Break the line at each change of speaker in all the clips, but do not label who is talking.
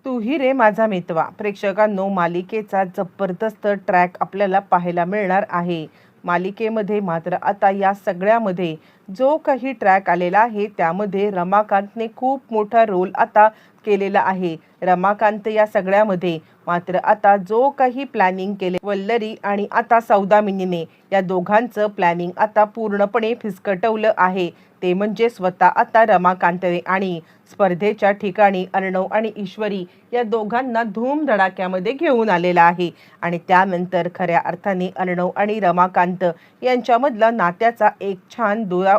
तू ही रे माझा मितवा. प्रेक्षकांनो, मालिकेचा जबरदस्त ट्रॅक आपल्याला पाहायला मिळणार आहे. मालिकेमध्ये मात्र आता या सगळ्यामध्ये जो काही ट्रॅक आलेला आहे त्यामध्ये रमाकांतने खूप मोठा रोल आता केलेला आहे. रमाकांत या सगळ्यामध्ये मात्र आता जो काही प्लॅनिंग केले वल्लरी आणि आता सौदामिनीने, या दोघांचं प्लॅनिंग आता पूर्णपणे फिसकटवलं आहे. ते म्हणजे स्वतः आता रमाकांतने आणि स्पर्धेच्या ठिकाणी अर्णव आणि ईश्वरी या दोघांना धूमधडाक्यामध्ये घेऊन आलेला आहे. आणि त्यानंतर खऱ्या अर्थाने अर्णव आणि रमाकांत यांच्यामधला नात्याचा एक छान दुवा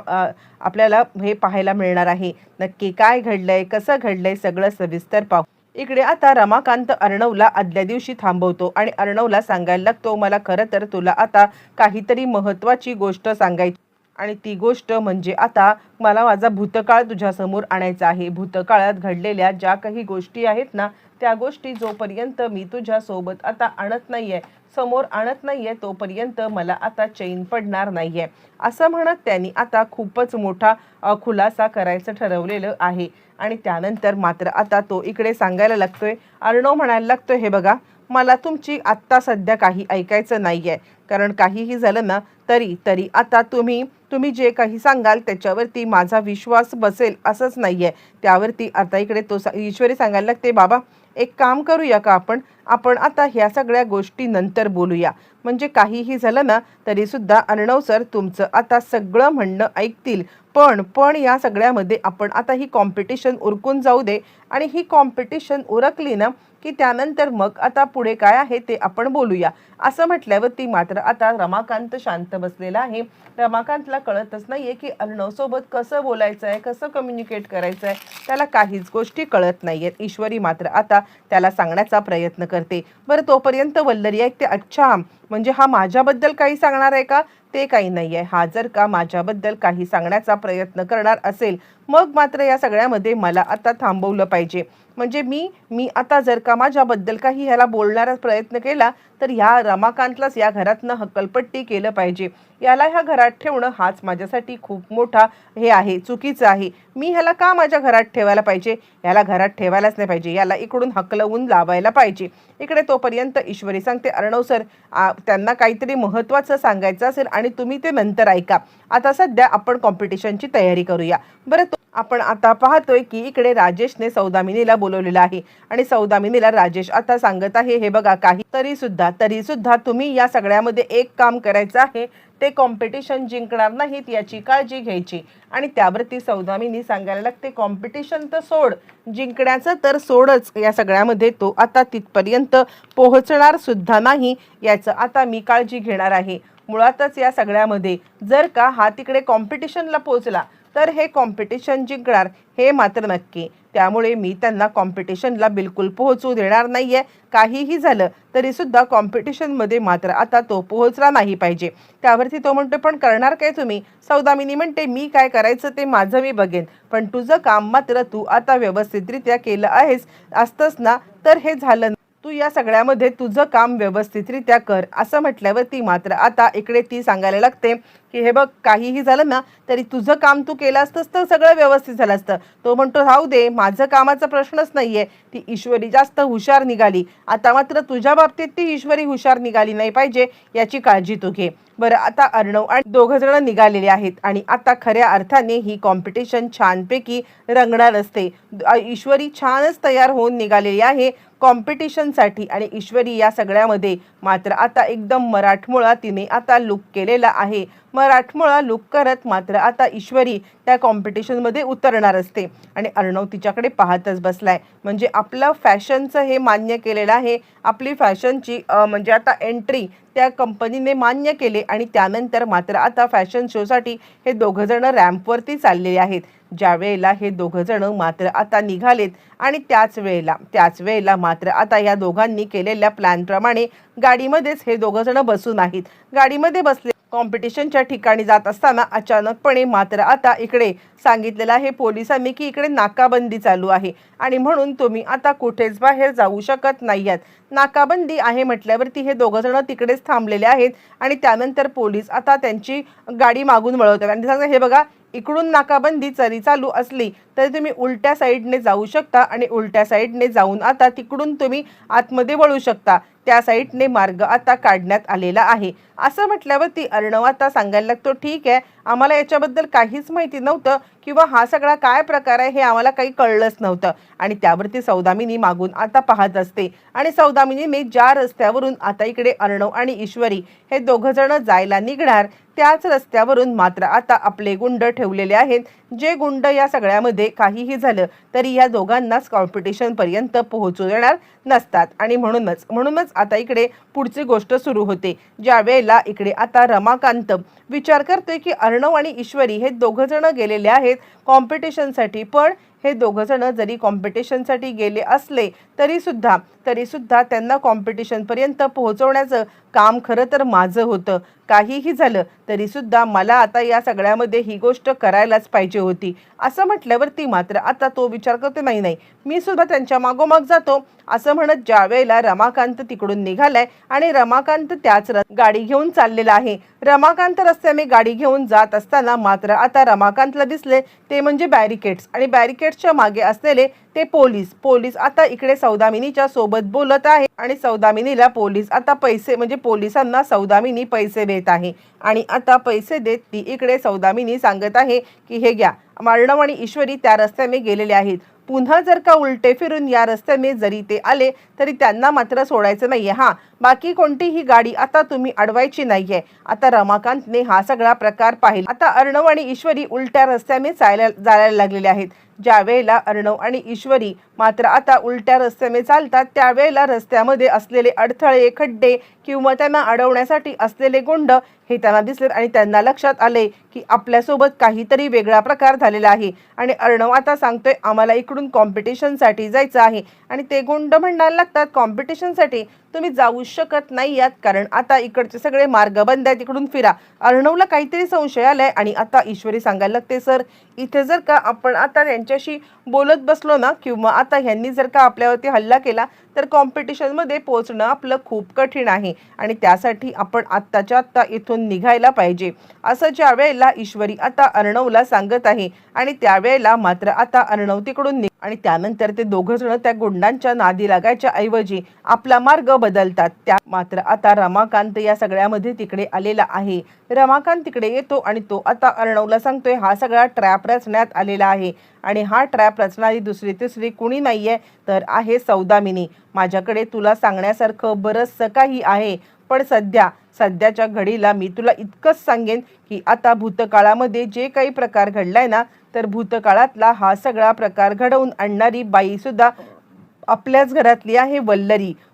आपल्याला हे पाहायला मिळणार आहे. नक्की काय घडलंय, कसं घडलंय, सगळं सविस्तर पाहू. इकडे आता रमाकांत अर्णवला आदल्या दिवशी थांबवतो आणि अर्णवला सांगायला लागतो, मला खरं तर तुला आता काहीतरी महत्त्वाची गोष्ट सांगायची आणि ती गोष्ट म्हणजे आता मला माझा भूतकाळ तुझ्यासमोर आणायचा आहे. भूतकाळात घडलेल्या ज्या काही गोष्टी आहेत ना, त्या गोष्टी जोपर्यंत मी तुझ्यासोबत आता आणत नाहीये, समोर आणत नाहीये, तोपर्यंत मला आता चैन पडणार नाहीये. असं म्हणत त्यांनी आता खूपच मोठा खुलासा करायचं ठरवलेलं आहे. आणि त्यानंतर मात्र आता तो इकडे सांगायला लागतोय, अर्णव म्हणायला लागतोय, हे बघा, मला तुमची आत्ता सध्या काही ऐकायचं नाहीये. कारण काहीही झालं ना तरी आता तुम्ही जे काही सांगाल त्याच्यावरती माझा विश्वास बसेल असंच नाहीये. त्यावरती आता इकडे तो ईश्वरी सांगायला लागते, बाबा एक काम करूया का आपण आता ह्या सगळ्या गोष्टी नंतर बोलूया. म्हणजे काहीही झालं ना तरी सुद्धा अर्णव सर तुमचं आता सगळं म्हणणं ऐकतील. पण या सगळ्यामध्ये आपण आता ही कॉम्पिटिशन उरकून जाऊ दे आणि ही कॉम्पिटिशन उरकली ना की त्यानंतर मग आता पुढे काय आहे ते आपण बोलूया. असं म्हटल्यावरती मात्र आता रमाकांत शांत बसलेला आहे. रमाकांतला कळतच नाहीये की अर्णव सोबत कसं बोलायचं आहे, कसं कम्युनिकेट करायचं आहे, त्याला काहीच गोष्टी कळत नाहीयेत. ईश्वरी मात्र आता त्याला सांगण्याचा प्रयत्न करते. बरं, तोपर्यंत वल्लरी ऐकते, अच्छा म्हणजे हा माझ्याबद्दल काही सांगणार आहे का? ते काही नाही आहे. हा जर का माझ्याबद्दल काही सांगण्याचा प्रयत्न करणार असेल मग मात्र या सगळ्यामध्ये मला आता थांबवलं पाहिजे. म्हणजे मी आता जर का माझ्याबद्दल काही ह्याला बोलण्याचा प्रयत्न केला तर ह्या रमाकांतलाच या घरातनं हक्कलपट्टी केलं पाहिजे. याला ह्या घरात ठेवणं हाच माझ्यासाठी खूप मोठा हे आहे, चुकीचं आहे. मी ह्याला का माझ्या घरात ठेवायला पाहिजे? याला घरात ठेवायलाच नाही पाहिजे, याला इकडून हकलवून लावायला पाहिजे. इकडे तोपर्यंत ईश्वरी सांगते, अर्णव सर त्यांना काहीतरी महत्त्वाचं सांगायचं असेल आणि तुम्ही ते नंतर ऐका. आता सध्या आपण कॉम्पिटिशनची तयारी करूया. बरं, आपण आता पाहतोय की इकडे राजेशने सौदामिनीला बोलवलेलं आहे आणि सौदामिनीला राजेश आता सांगत आहे, हे बघा, काही तरी सुद्धा तुम्ही या सगळ्यामध्ये एक काम करायचं आहे, ते कॉम्पिटिशन जिंकणार नाहीत याची काळजी घ्यायची. आणि त्यावरती सौदामिनी सांगायला लागते, कॉम्पिटिशन तर सोड, जिंकण्याचं तर सोडच, या सगळ्यामध्ये तो आता तिथपर्यंत पोहोचणार सुद्धा नाही याचं आता मी काळजी घेणार आहे. मुळातच या सगळ्यामध्ये जर का हा तिकडे कॉम्पिटिशनला पोहोचला तर हे कॉम्पिटिशन जिंकणार हे मात्र नक्की. त्यामुळे मी त्यांना कॉम्पिटिशनला बिलकुल पोहोचू देणार नाहीये. काहीही झालं तरी सुद्धा कॉम्पिटिशनमध्ये मात्र आता तो पोहोचला नाही पाहिजे. त्यावरती तो म्हणतो, पण करणार काय तुम्ही? सौदामिनी म्हणते, मी काय करायचं ते माझं मी बघेन, पण तुझं काम मात्र तू आता व्यवस्थितरित्या केलं आहेस असतंच ना, तर हे झालं. तू या सगळ्यामध्ये तुझं काम व्यवस्थितरित्या कर. असं म्हटल्यावरती मात्र आता इकडे ती सांगायला लागते की हे बघ, काहीही झालं ना तरी तुझं काम तू केलं असतंस तर सगळं व्यवस्थित झालं असतं. तो म्हणतो, राहू दे, माझं कामाचा प्रश्नच नाहीये. ती ईश्वरी जास्त हुशार निघाली, आता मात्र तुझ्या बाबतीत ती ईश्वरी हुशार निघाली नाही पाहिजे याची काळजी तू घे. बरं, आता अर्णव आणि दोघं जण निघालेले आहेत आणि आता खऱ्या अर्थाने ही कॉम्पिटिशन छानपैकी रंगणार असते. ईश्वरी छानच तयार होऊन निघालेली आहे कॉम्पिटिशनसाठी आणि ईश्वरी या सगळ्यामध्ये मात्र आता एकदम मराठमोळा तिने आता लुक केलेला आहे. मराठमोळा लुक करत मात्र आता ईश्वरी त्या कॉम्पिटिशनमध्ये उतरणार असते आणि अर्णव तिच्याकडे पाहतच बसलाय. म्हणजे आपलं फॅशनचं हे मान्य केलेलं आहे, आपली फॅशनची म्हणजे आता एंट्री त्या कंपनीने मान्य केले आणि त्यानंतर मात्र आता फॅशन शोसाठी हे दोघं जण रॅम्पवरती चाललेले आहेत. ज्या वेळेला हे दोघं जण मात्र आता निघालेत आणि त्याच वेळेला मात्र आता या दोघांनी केलेल्या प्लॅनप्रमाणे गाडीमध्येच हे दोघं जण बसून आहेत. गाडीमध्ये बसले कॉम्पिटिशनच्या ठिकाणी जात असताना अचानकपणे मात्र आता इकडे सांगितलेलं आहे पोलिसांनी की इकडे नाकाबंदी चालू आहे आणि म्हणून तुम्ही आता कुठेच बाहेर जाऊ शकत नाही आहात. नाकाबंदी आहे म्हटल्यावरती हे दोघं जण तिकडेच थांबलेले आहेत आणि त्यानंतर पोलीस आता त्यांची गाडी मागून वळवतात आणि सांगतात, हे बघा, इकडून नाकाबंदी जरी चालू असली तरी तुम्ही उलट्या साईडने जाऊ शकता आणि उलट्या साईडने जाऊन आता तिकडून तुम्ही आतमध्ये वळू शकता, त्या साईडने मार्ग आता काढण्यात आलेला आहे. असं म्हटल्यावरती अर्णव आता सांगायला लागतो, ठीक आहे, आम्हाला याच्याबद्दल काहीच माहिती नव्हतं किंवा हा सगळा काय प्रकार आहे हे आम्हाला काही कळलंच नव्हतं. आणि त्यावरती सौदामिनी मागून आता पाहत असते आणि सौदामिनीने ज्या रस्त्यावरून आता इकडे अर्णव आणि ईश्वरी हे दोघं जण जायला निघणार त्याच रस्त्यावरून मात्र आता आपले गुंड ठेवलेले आहेत, जे गुंड या सगळ्यामध्ये काहीही झालं तरी या दोघांनाच कॉम्पिटिशन पर्यंत पोहोचू देणार नसतात. आणि म्हणूनच आता इकडे पुढची गोष्ट सुरू होते, ज्या वेळेला इकडे आता रमाकांत विचार करतोय की अर्णव आणि ईश्वरी हे दोघं जण गेलेले आहेत कॉम्पिटिशनसाठी, पण हे दोघं जण जरी कॉम्पिटिशनसाठी गेले असले तरी सुद्धा त्यांना कॉम्पिटिशनपर्यंत पोहोचवण्याचं काम खरं तर माझं होतं. काहीही झालं तरी सुद्धा मला आता या सगळ्यामध्ये ही गोष्ट करायलाच पाहिजे होती. असं म्हटल्यावरती मात्र आता तो विचार करतो, नाही, मी सुद्धा त्यांच्या मागोमाग जातो. असं म्हणत ज्या वेळेला रमाकांत तिकडून निघालाय आणि रमाकांत त्याच गाडी घेऊन चाललेला आहे. रमाकांत रस्त्याने गाडी घेऊन जात असताना मात्र आता रमाकांतला दिसले ते म्हणजे बॅरिकेड्स आणि बॅरिकेड्सच्या मागे असलेले ते पोलीस आता इकडे सौदामिनीच्या सोबत बोलत आहे आणि सौदामिनीला पोलीस आता पैसे म्हणजे पोलिसांना सौदामिनी पैसे देत आहे. आणि आता पैसे देत ती इकडे सौदामिनी सांगत आहे की हे घ्या, अर्णव आणि ईश्वरी त्या रस्त्याने गेलेले आहेत, पुन्हा जर का उलटे फिरून या रस्त्याने जरी ते आले तरी त्यांना मात्र सोडायचं नाहीये. बाकी कोणतीही गाडी आता तुम्ही अडवायची नाहीये. आता रमाकांतने हा सगळा प्रकार पाहिला. आता अर्णव आणि ईश्वरी उलट्या रस्त्याने जायला लागलेले आहेत. ज्या वेळेला अर्णव आणि ईश्वरी मात्र आता उलट्या रस्त्याने चालतात त्यावेळेला रस्त्यामध्ये असलेले अडथळे, खड्डे किंवा त्यांना अडवण्यासाठी असलेले गुंड हे त्यांना दिसले आणि त्यांना लक्षात आले की आपल्यासोबत काहीतरी वेगळा प्रकार झालेला आहे. आणि अर्णव आता सांगतोय, आम्हाला इकडून कॉम्पिटिशनसाठी जायचं आहे. आणि ते गुंड म्हणायला लागतात, कॉम्पिटिशनसाठी तुम्ही जाऊ शकत नाही आहात, कारण आता इकडचे सगळे मार्ग बंद आहेत, इकडून फिरा. अर्णवला काहीतरी संशय आलाय आणि आता ईश्वरी सांगायला लागते, सर इथे जर का आपण आता त्यांच्याशी बोलत बसलो ना किंवा आता ह्यांनी जर का आपल्यावरती हल्ला केला तर कॉम्पिटिशनमध्ये पोहोचणं आपलं खूप कठीण आहे आणि त्यासाठी आपण आत्ताच्या आत्ता इथून निघायला पाहिजे. असं ज्या वेळेला ईश्वरी आता अर्णवला सांगत आहे आणि त्यावेळेला मात्र आता अर्णव तिकडून आणि त्यानंतर ते दोघं जण त्या गुंडांच्या नादी लागायच्या ऐवजी आपला मार्ग बदलतात. त्या मात्र आता रमाकांत या सगळ्यामध्ये तिकडे आलेला आहे. रमाकांत तिकडे येतो आणि तो आता अर्णवला सांगतोय, हा सगळा ट्रॅप रचण्यात आलेला आहे आणि हा ट्रॅप रचणारी दुसरी तिसरी कुणी नाहीये तर आहे सौदामिनी. माझ्याकडे तुला सांगण्यासारखं बरंचसं काही आहे, पण सध्याच्या घडीला मी तुला इतकंच सांगेन की आता भूतकाळामध्ये जे काही प्रकार घडलाय ना, तर भूतकाळातला हा सगळा प्रकार घडवून आणणारी बाई सुद्धा आपल्याच घरातली आहे,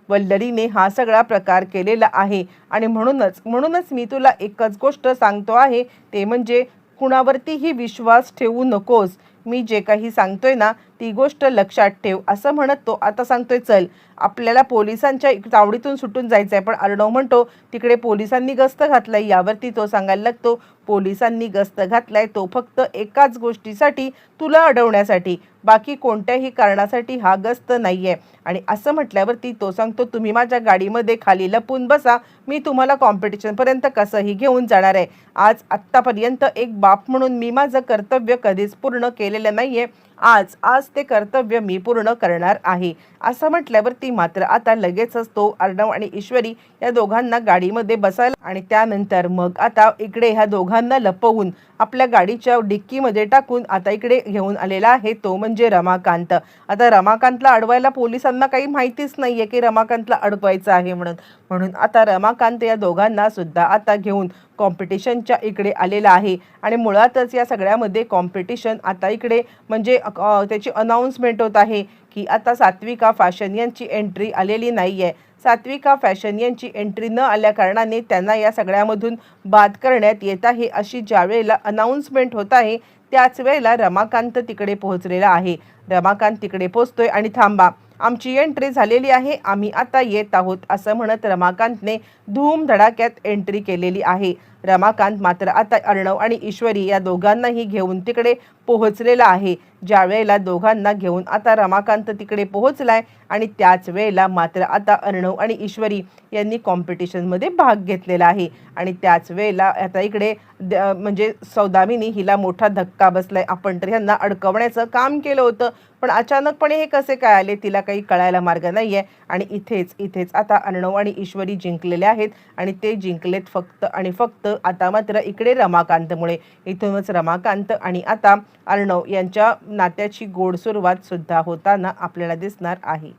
वल्लरीने हा सगळा प्रकार केलेला आहे. आणि म्हणूनच मी तुला एकच गोष्ट सांगतो आहे, ते म्हणजे कुणावरतीही विश्वास ठेवू नकोस. मी जे काही सांगतोय ना ती गोष्ट लक्षात ठेव. असं म्हणत तो आता सांगतोय, चल आपल्याला पोलिसांच्या तावडीतून सुटून जायचं आहे. पण अर्णव म्हणतो, तिकडे पोलिसांनी गस्त घातलाय. यावरती तो सांगायला लागतो, पोलिसांनी गस्त घातलाय तो फक्त एकाच गोष्टीसाठी, तुला अडवण्यासाठी, बाकी कोणत्याही कारणासाठी हा गस्त नाहीये. आणि असं म्हटल्यावरती तो सांगतो, तुम्ही माझ्या गाडीमध्ये खाली लपून बसा, मी तुम्हाला कॉम्पिटिशनपर्यंत कसंही घेऊन जाणार आहे. आत्तापर्यंत एक बाप म्हणून मी माझं कर्तव्य कधीच पूर्ण केलेलं नाहीये. आज ते कर्तव्य मी पूर्ण करणार आहे. असं म्हटल्यावरती मात्र आता लगेचच तो अर्णव आणि ईश्वरी या दोघांना गाडीमध्ये बसायला आणि त्यानंतर मग आता इकडे ह्या दोघांना लपवून आपल्या गाडीच्या डिक्कीमध्ये टाकून आता इकडे घेऊन आलेला आहे तो म्हणजे रमाकांत. आता रमाकांतला अडवायला पोलिसांना काही माहितीच नाहीये की रमाकांतला अडवायचं आहे म्हणून आता रमाकांत या दोघांना सुद्धा आता घेऊन कॉम्पिटिशनच्या इकडे आलेला आहे. आणि मुळातच या सगळ्यामध्ये कॉम्पिटिशन आता इकडे म्हणजे त्याची अनाउन्समेंट होत आहे की आता सात्विका फॅशन यांची एंट्री आलेली नाहीये. सात्विका फॅशन यांची एंट्री न आल्या कारणाने त्यांना या सगळ्यामधून बाद करण्यात येत आहे, अशी ज्या वेळेला अनाउन्समेंट होत आहे त्याच वेळेला रमाकांत तिकडे पोहोचलेला आहे. रमाकांत तिकडे पोहोचतोय आणि थांबा, आमची एंट्री झालेली आहे, आम्ही आता येत आहोत, असं म्हणत रमाकांतने धूम धडाक्यात एंट्री केलेली आहे. रमाकांत मात्र आता अर्णव आणि ईश्वरी या दोघांनाही घेऊन तिकडे पोहोचलेला आहे. ज्या वेळेला दोघांना घेऊन आता रमाकांत तिकडे पोहोचलाय आणि त्याच वेळेला मात्र आता अर्णव आणि ईश्वरी यांनी कॉम्पिटिशनमध्ये भाग घेतलेला आहे. आणि त्याच वेळेला आता इकडे म्हणजे सौदामिनी हिला मोठा धक्का बसलाय. आपण तर ह्यांना अडकवण्याचं काम केलं होतं, पण अचानकपणे हे कसे काय आले तिला काही कळायला मार्ग नाहीये. आणि इथेच आता अर्णव आणि ईश्वरी जिंकलेले आहेत आणि ते जिंकलेत फक्त आणि फक्त आता मात्र इकडे रमाकांतमुळे. इथूनच रमाकांत आणि आता अर्णव यांच्या नात्याची गोड सुरुवात सुद्धा होताना आपल्याला दिसणार आहे.